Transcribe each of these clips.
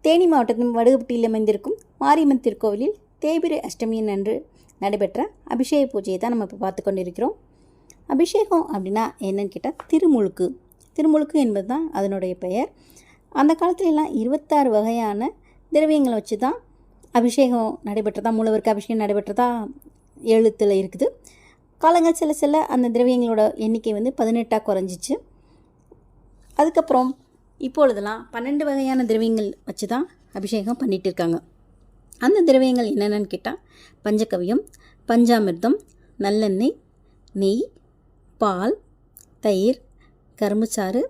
தேனி மாவட்டத்தின் வடுகப்பட்டியில் அமைந்திருக்கும் மாரியம்மன் திருக்கோவிலில் தேய்பிறை அஷ்டமியின் அன்று நடைபெற்ற அபிஷேக பூஜையை தான் நம்ம இப்போ பார்த்து கொண்டிருக்கிறோம். அபிஷேகம் அப்படின்னா என்னன்னு கேட்டால் திருமுழுக்கு என்பது தான் அதனுடைய பெயர். அந்த காலத்துலலாம் 26 வகையான திரவியங்களை வச்சு தான் அபிஷேகம் நடைபெற்றதா, மூலவருக்கு அபிஷேகம் நடைபெற்றதா எழுத்தில் இருக்குது. காலங்கள் செல்ல அந்த திரவியங்களோட எண்ணிக்கை 18ஆக குறைஞ்சிச்சு. அதுக்கப்புறம் இப்பொழுதெல்லாம் 12 வகையான திரவியங்கள் வச்சு தான் அபிஷேகம் பண்ணிகிட்டு இருக்காங்க. அந்த திரவியங்கள் என்னென்னு கேட்டால் பஞ்சகவ்யம், பஞ்சாமிர்தம், நல்லெண்ணெய், நெய், பால், தயிர், கரும்புச்சாறு,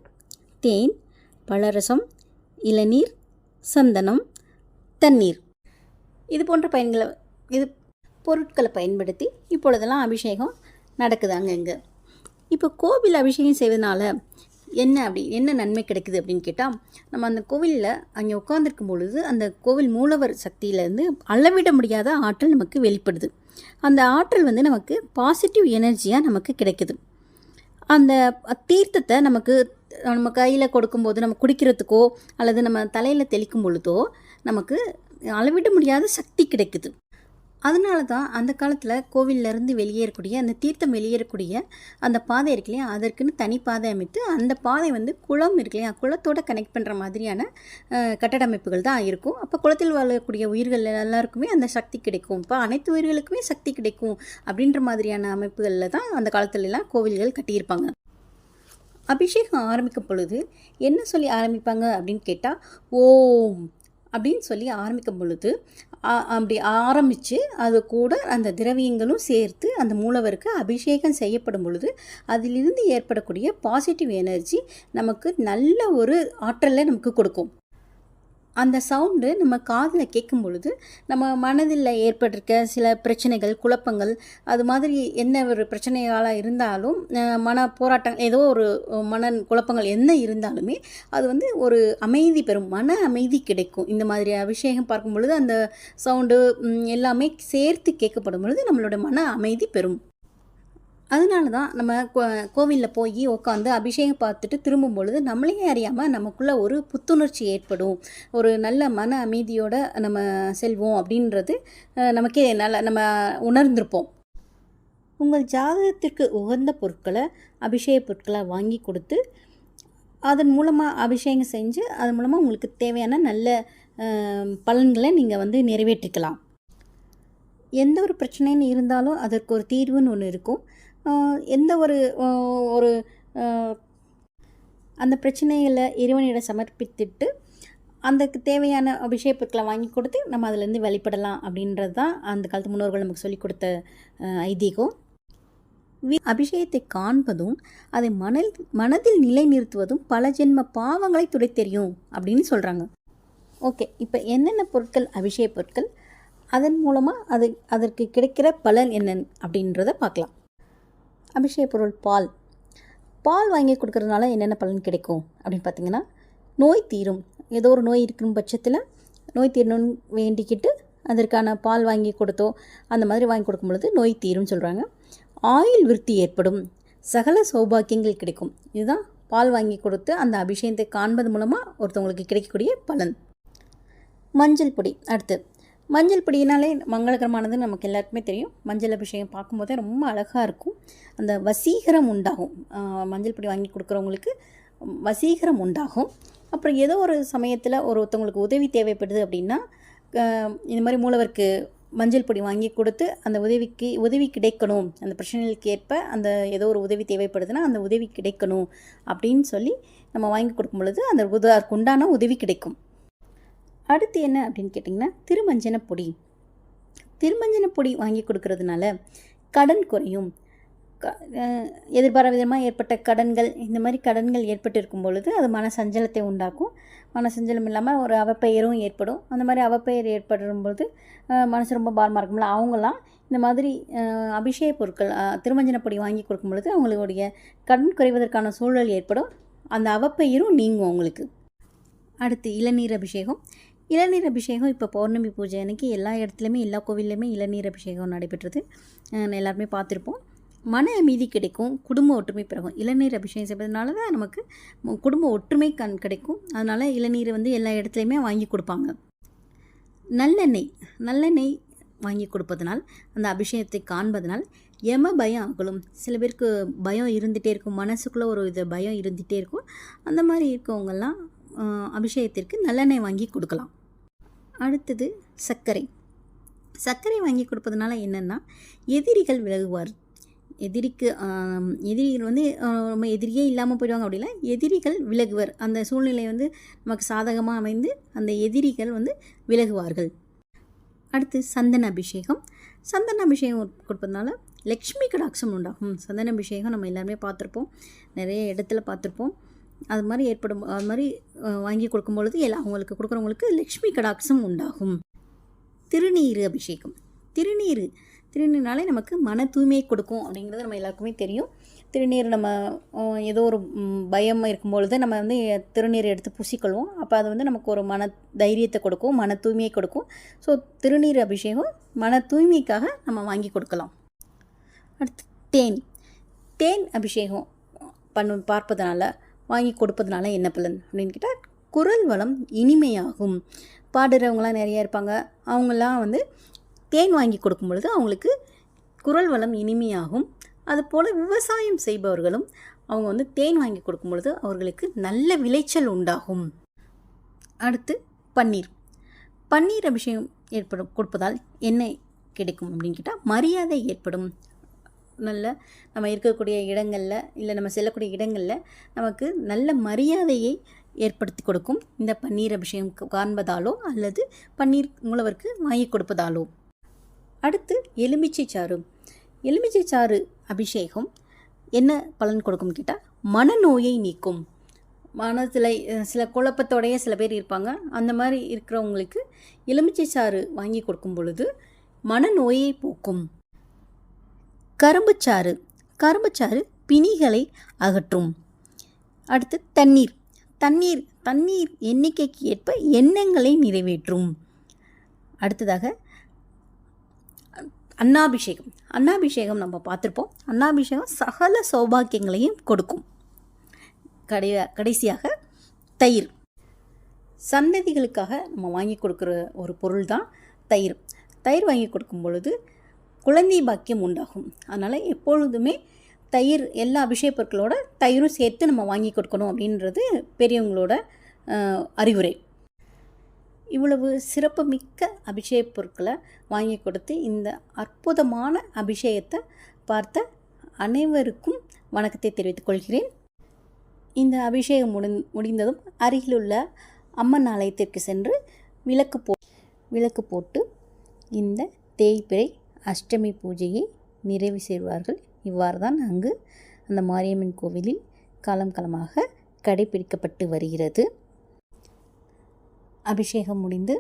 தேன், பழரசம், இளநீர், சந்தனம், தண்ணீர், இது போன்ற பொருட்களை பயன்படுத்தி இப்பொழுதெல்லாம் அபிஷேகம் நடக்குது அங்கங்கே. இப்போ கோவில் அபிஷேகம் செய்வதனால என்ன நன்மை கிடைக்குது அப்படின்னு கேட்டால், நம்ம அந்த கோவிலில் அங்கே உட்காந்துருக்கும் பொழுது அந்த கோவில் மூலவர் சக்தியிலேருந்து அளவிட முடியாத ஆற்றல் நமக்கு வெளிப்படுது. அந்த ஆற்றல் நமக்கு பாசிட்டிவ் எனர்ஜியாக நமக்கு கிடைக்குது. அந்த தீர்த்தத்தை நம்ம கையில் கொடுக்கும்போது, நம்ம குடிக்கிறதுக்கோ அல்லது நம்ம தலையில் தெளிக்கும் பொழுதோ நமக்கு அளவிட முடியாத சக்தி கிடைக்குது. அதனால தான் அந்த காலத்தில் கோவிலிருந்து வெளியேறக்கூடிய அந்த தீர்த்தம் வெளியேறக்கூடிய அந்த பாதை இருக்கு இல்லையா, அதற்குன்னு தனி பாதை அமைத்து அந்த பாதை குளம் இருக்கு இல்லையா, குளத்தோடு கனெக்ட் பண்ணுற மாதிரியான கட்டட அமைப்புகள் தான் இருக்கும். அப்போ குளத்தில் வாழக்கூடிய உயிர்கள் எல்லாருக்குமே அந்த சக்தி கிடைக்கும், இப்போ அனைத்து உயிர்களுக்குமே சக்தி கிடைக்கும் அப்படின்ற மாதிரியான அமைப்புகளில் தான் அந்த காலத்துலலாம் கோவில்கள் கட்டியிருப்பாங்க. அபிஷேகம் ஆரம்பிக்கும் பொழுது என்ன சொல்லி ஆரம்பிப்பாங்க அப்படின்னு கேட்டால், ஓம் அப்படின்னு சொல்லி ஆரம்பிக்கும் பொழுது அப்படி ஆரம்பித்து அது கூட அந்த திரவியங்களும் சேர்த்து அந்த மூலவருக்கு அபிஷேகம் செய்யப்படும் பொழுது அதிலிருந்து ஏற்படக்கூடிய பாசிட்டிவ் எனர்ஜி நமக்கு நல்ல ஒரு ஆற்றலை நமக்கு கொடுக்கும். அந்த சவுண்டு நம்ம காதில் கேட்கும் பொழுது நம்ம மனதில் ஏற்பட்டிருக்க சில பிரச்சனைகள், குழப்பங்கள், அது மாதிரி என்ன ஒரு பிரச்சனைகளாக இருந்தாலும், மன போராட்டம், ஏதோ ஒரு மன குழப்பங்கள் என்ன இருந்தாலுமே அது ஒரு அமைதி பெறும், மன அமைதி கிடைக்கும். இந்த மாதிரி அபிஷேகம் பார்க்கும் பொழுது அந்த சவுண்டு எல்லாமே சேர்த்து கேட்கப்படும் பொழுது நம்மளோட மன அமைதி பெறும். அதனால தான் நம்ம கோவிலில் போய் உட்காந்து அபிஷேகம் பார்த்துட்டு திரும்பும் பொழுது நம்மளே அறியாமல் நமக்குள்ளே ஒரு புத்துணர்ச்சி ஏற்படும், ஒரு நல்ல மன அமைதியோடு நம்ம செல்வோம் அப்படின்றது நமக்கே நம்ம உணர்ந்திருப்போம். உங்கள் ஜாதகத்திற்கு உகந்த பொருட்களை, அபிஷேக பொருட்களை வாங்கி கொடுத்து அதன் மூலமாக அபிஷேகம் செஞ்சு அதன் மூலமாக உங்களுக்கு தேவையான நல்ல பலன்களை நீங்கள் நிறைவேற்றிக்கலாம். எந்த ஒரு பிரச்சனைன்னு இருந்தாலும் அதற்கு ஒரு தீர்வுன்னு ஒன்று இருக்கும். எந்த ஒரு அந்த பிரச்சனைகளை இறைவனிடம் சமர்ப்பித்துட்டு அதுக்கு தேவையான அபிஷேக பொருட்களை வாங்கி கொடுத்து நம்ம அதிலேருந்து வெளிப்படலாம் அப்படின்றது தான் அந்த காலத்து முன்னோர்கள் நமக்கு சொல்லிக் கொடுத்த ஐதீகம். அபிஷேகத்தை காண்பதும் அதை மனதில் நிலைநிறுத்துவதும் பல ஜென்ம பாவங்களை துடைத்தெறியும் அப்படின்னு சொல்கிறாங்க. ஓகே, இப்போ என்னென்ன பொருட்கள் அபிஷேக பொருட்கள், அதன் மூலமாக அதற்கு கிடைக்கிற பலன் என்ன அப்படின்றத பார்க்கலாம். அபிஷேக பொருள் பால் வாங்கி கொடுக்கறதுனால என்னென்ன பலன் கிடைக்கும் அப்படின்னு பார்த்திங்கன்னா, நோய் தீரும். ஏதோ ஒரு நோய் இருக்கும் பட்சத்தில் நோய் தீரணும்னு வேண்டிக்கிட்டு அதற்கான பால் வாங்கி கொடுத்தோ அந்த மாதிரி வாங்கி கொடுக்கும் பொழுது நோய் தீரும்னு சொல்கிறாங்க. ஆயுள் விருத்தி ஏற்படும், சகல சௌபாக்கியங்கள் கிடைக்கும். இதுதான் பால் வாங்கி கொடுத்து அந்த அபிஷேகத்தை காண்பது மூலமாக ஒருத்தவங்களுக்கு கிடைக்கக்கூடிய பலன். மஞ்சள் பொடி. அடுத்து மஞ்சள் பொடினாலே மங்களகரமானது நமக்கு எல்லாருக்குமே தெரியும். மஞ்சள் அபிஷேகம் பார்க்கும்போதே ரொம்ப அழகாக இருக்கும், அந்த வசீகரம் உண்டாகும். மஞ்சள் பொடி வாங்கி கொடுக்குறவங்களுக்கு வசீகரம் உண்டாகும். அப்புறம் ஏதோ ஒரு சமயத்தில் ஒருத்தவங்களுக்கு உதவி தேவைப்படுது அப்படின்னா இந்த மாதிரி மூலவருக்கு மஞ்சள் பொடி வாங்கி கொடுத்து அந்த உதவி கிடைக்கணும், அந்த பிரச்சனைகளுக்கு ஏற்ப அந்த ஏதோ ஒரு உதவி தேவைப்படுதுன்னா அந்த உதவி கிடைக்கணும் அப்படின்னு சொல்லி நம்ம வாங்கி கொடுக்கும் பொழுது அந்த அதற்கு உண்டான உதவி கிடைக்கும். அடுத்து என்ன அப்படின்னு கேட்டிங்கன்னா, திருமஞ்சன பொடி வாங்கி கொடுக்கறதுனால கடன் குறையும். எதிர்பாராத விதமாக ஏற்பட்ட கடன்கள், இந்த மாதிரி கடன்கள் ஏற்பட்டு இருக்கும் பொழுது அது மனசஞ்சலத்தை உண்டாக்கும். மனசஞ்சலம் இல்லாமல் ஒரு அவப்பெயரும் ஏற்படும். அந்த மாதிரி அவப்பெயர் ஏற்படும்போது மனசு ரொம்ப பாரமாக இருக்கும்ல, அவங்களாம் இந்த மாதிரி அபிஷேக பொருட்கள் திருமஞ்சன பொடி வாங்கி கொடுக்கும் பொழுது அவங்களுடைய கடன் குறைவதற்கான சூழல் ஏற்படும், அந்த அவப்பெயரும் நீங்கும் அவங்களுக்கு. அடுத்து இளநீர் அபிஷேகம். இப்போ பௌர்ணமி பூஜை அன்றைக்கி எல்லா இடத்துலையுமே, எல்லா கோவில்லையுமே இளநீர் அபிஷேகம் நடைபெற்றது எல்லாருமே பார்த்துருப்போம். மன அமைதி கிடைக்கும், குடும்ப ஒற்றுமை பிறகும். இளநீர் அபிஷேகம் செய்வதனால தான் நமக்கு குடும்ப ஒற்றுமை கிடைக்கும். அதனால் இளநீர் வந்து எல்லா இடத்துலையுமே வாங்கி கொடுப்பாங்க. நல்லெண்ணெய் வாங்கி கொடுப்பதனால், அந்த அபிஷேகத்தை காண்பதனால் யம பயம் அகலும். சில பேருக்கு பயம் இருந்துகிட்டே இருக்கும், மனசுக்குள்ளே ஒரு இது பயம் இருந்துகிட்டே இருக்கும். அந்த மாதிரி இருக்கவங்கெல்லாம் அபிஷேகத்திற்கு நல்லெண்ணெய் வாங்கி கொடுக்கலாம். அடுத்தது சர்க்கரை வாங்கி கொடுப்பதனால என்னென்னா, எதிரிகள் விலகுவார். எதிரிகள் வந்து நம்ம எதிரியே இல்லாமல் போயிடுவாங்க. அப்படின்னா எதிரிகள் விலகுவர். அந்த சூழ்நிலை வந்து நமக்கு சாதகமாக அமைந்து அந்த எதிரிகள் வந்து விலகுவார்கள். அடுத்து சந்தன அபிஷேகம் கொடுப்பதனால லக்ஷ்மி கடாட்சம் உண்டாகும். சந்தன அபிஷேகம் நம்ம எல்லாருமே பார்த்துருப்போம், நிறைய இடத்துல பார்த்துருப்போம். அது மாதிரி வாங்கி கொடுக்கும்பொழுது அவங்களுக்கு கொடுக்குறவங்களுக்கு லக்ஷ்மி கடாட்சம் உண்டாகும். திருநீர் அபிஷேகம். திருநீர்னாலே நமக்கு மன தூய்மையை கொடுக்கும் அப்படிங்கிறது நம்ம எல்லாருக்குமே தெரியும். திருநீர் நம்ம ஏதோ ஒரு பயம் இருக்கும்பொழுது நம்ம வந்து திருநீர் எடுத்து பூசிக்கொள்வோம். அப்போ அது வந்து நமக்கு ஒரு மன தைரியத்தை கொடுக்கும், மன தூய்மையை கொடுக்கும். ஸோ திருநீர் அபிஷேகம் மன தூய்மைக்காக நம்ம வாங்கி கொடுக்கலாம். அடுத்து தேன் அபிஷேகம் பார்ப்பதனால வாங்கி கொடுப்பதனால என்ன பலன் அப்படின்னு கேட்டால், குரல் வளம் இனிமையாகும். பாடுறவங்களாம் நிறைய இருப்பாங்க, அவங்களாம் வந்து தேன் வாங்கி கொடுக்கும் பொழுது அவங்களுக்கு குரல் வளம் இனிமையாகும். அதுபோல் விவசாயம் செய்பவர்களும் அவங்க வந்து தேன் வாங்கி கொடுக்கும் பொழுது அவர்களுக்கு நல்ல விளைச்சல் உண்டாகும். அடுத்து பன்னீர் அபிஷேகம் கொடுப்பதால் என்ன கிடைக்கும் அப்படின்னு கேட்டால், மரியாதை ஏற்படும். நம்ம இருக்கக்கூடிய இடங்களில் இல்லை நம்ம செல்லக்கூடிய இடங்களில் நமக்கு நல்ல மரியாதையை ஏற்படுத்தி கொடுக்கும் இந்த பன்னீர் அபிஷேகம் காண்பதாலோ அல்லது பன்னீர் மூலவருக்கு வாங்கி கொடுப்பதாலோ. அடுத்து எலுமிச்சை சாறு அபிஷேகம் என்ன பலன் கொடுக்கும் கேட்டால், மனநோயை நீக்கும். மனத்தில் சில குழப்பத்தோடைய சில பேர் இருப்பாங்க, அந்த மாதிரி இருக்கிறவங்களுக்கு எலுமிச்சை சாறு வாங்கி கொடுக்கும் பொழுது மனநோயை போக்கும். கரும்புச்சாறு பிணிகளை அகற்றும். அடுத்து தண்ணீர் எண்ணிக்கைக்கு ஏற்ப எண்ணங்களை நிறைவேற்றும். அடுத்ததாக அன்னாபிஷேகம் நம்ம பார்த்துருப்போம். அன்னாபிஷேகம் சகல சௌபாக்கியங்களையும் கொடுக்கும். கடைசியாக தயிர். சந்ததிகளுக்காக நம்ம வாங்கி கொடுக்குற ஒரு பொருள் தான் தயிர் வாங்கி கொடுக்கும் பொழுது குழந்தை பாக்கியம் உண்டாகும். அதனால் எப்பொழுதுமே தயிர் எல்லா அபிஷேக பொருட்களோட தயிரும் சேர்த்து நம்ம வாங்கி கொடுக்கணும் அப்படின்றது பெரியவங்களோட அறிவுரை. இவ்வளவு சிறப்பு மிக்க அபிஷேக பொருட்களை வாங்கி கொடுத்து இந்த அற்புதமான அபிஷேகத்தை பார்த்த அனைவருக்கும் வணக்கத்தை தெரிவித்துக் கொள்கிறேன். இந்த அபிஷேகம் முடிந்ததும் அருகிலுள்ள அம்மன் ஆலயத்திற்கு சென்று விளக்கு போட்டு இந்த தேய்பிறை அஷ்டமி பூஜையை நிறைவு செய்வார்கள். இவ்வாறு தான் அங்கு அந்த மாரியம்மன் கோவிலில் காலமாக கடைபிடிக்கப்பட்டு வருகிறது. அபிஷேகம் முடிந்து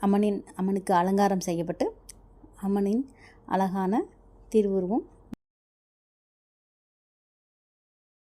அம்மனுக்கு அலங்காரம் செய்யப்பட்டு அம்மனின் அழகான திருவுருவம்